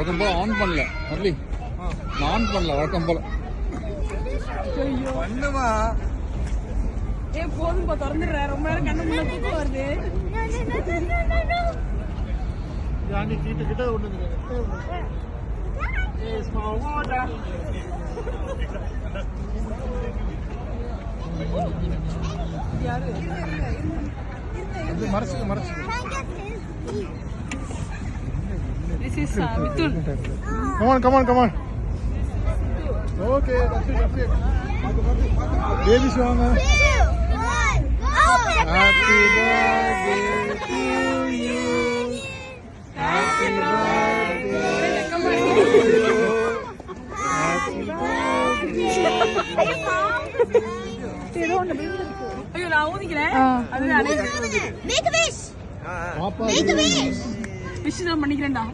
வழக்கம் போல ஆன் பண்ணல முரளி, நான் ஆன் பண்ணல வழக்கம் போல. பண்ணுமா போதும்பா திறந்துடுறேன். ரொம்ப நேரம் கண்ணு முன்னாடி தூக்கம் வருது. கிட்ட ஒண்ணு மறைச்சு This is Mithun. Come on. Okay, that's it. Baby song. 2, 1, go! Happy birthday to you. Happy birthday to you. Happy birthday. ஐயோ நான் ஊதிக்கிறேன். அது Make a wish! Make a wish! Wish தான் பண்ணிக்கிறேன்டா.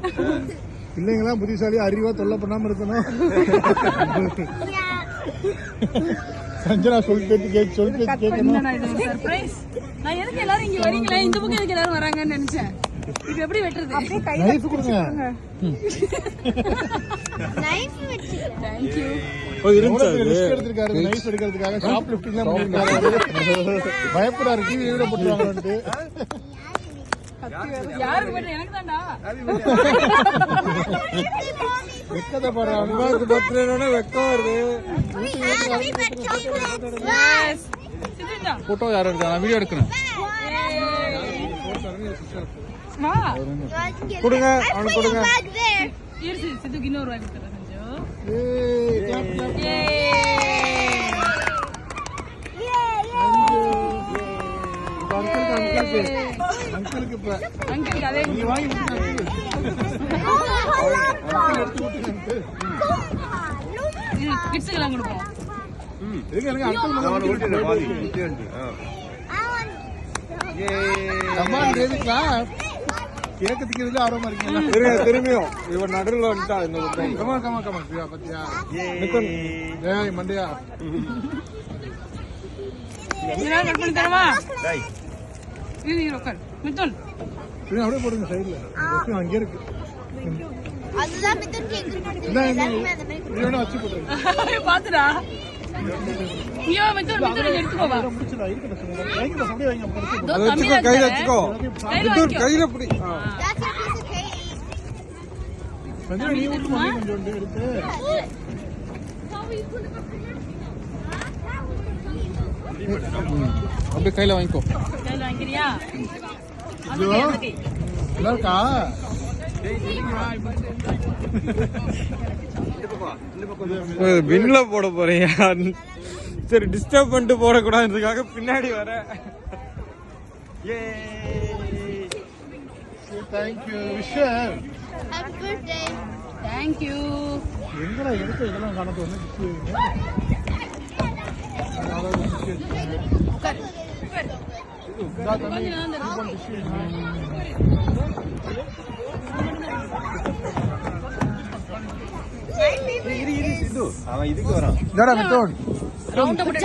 பிள்ளைங்களா புத்திசாலி அறிவா தொல்லை பண்ணாம இருக்கணும். சஞ்சனா சொல் பேச்சு கேட்கணும். சர்ப்ரைஸ். நான் எதுக்கு எல்லாரும் இங்க வரீங்களா, இந்த பக்கம் எதுக்கு எல்லாரும் வராங்கன்னு நினைச்சேன். இது எப்படி வெட்டுறது? நைஃப் கொடுங்க. Knife வெச்சு. Thank you. ரிஸ்க் எடுத்திருக்காரு நைஃப் எடுக்கிறதுக்காக. ஷாப் லிஃப்டிங்லாம் பண்ணிருக்காரு. பயப்படாரு டிவி வீடியோ போட்டுருவாங்கன்னு. யாருக்கு பண்ற? எனக்கு தான்டா. வெக்கத பாரு. அம்மாக்கு பர்த்டேனோட வெக்கம் வருது. Happy birthday! Yes. சிதுடா. போட்டோ யாரும் எடுக்கா? நான் வீடியோ எடுக்கணும். வா. கொடுங்க அவனுக்கு கொடுங்க. இரு சிதுக்கு இன்னொரு வாய் கொடுத்துறேன் சஞ்சு. ஏய் கிளாப். அங்கிளுக்கு இப்ப அங்கிள் அதே நீ வாங்கி கிட்ஸ்க்கு எல்லாம் கொடுப்போம். கேட்கறதுக்கு ஆர்வமா இருக்கீங்களா? திரும்பியும் இவன் நடுவில் வந்துட்டா. கமா பத்தியா மண்டையா கட் பண்ணி தரவா? இது உட்கார் மிதுன். அப்படியே போடுங்க சைடுல. அங்கே இருக்கு. அதுதான் மிதுன் கேக்குறது. வச்சு போட்டுருங்க. பாத்துடா. ஐயோ மிதுன் எடுத்துக்கோவா. கையில வச்சுக்கோ. கையில பிடி. That's a piece of cake. நீ ஊட்டு கொஞ்சம் எடுத்து. அப்படியே கையில வாங்கிக்கோ. கையில வாங்கிறியா? இருக்கா பின்ல போட போறீங்க. சரி டிஸ்டர்ப் பண்ணிட்டு போடக்கூடாதுக்காக பின்னாடி வர. Thank you wisher. Happy birthday. Thank you. எங்கடா எடுத்து இதெல்லாம் காணத்து வந்து உட்கார். அவன் இதுக்கு வரான். ரவுண்ட் அப் பண்ணி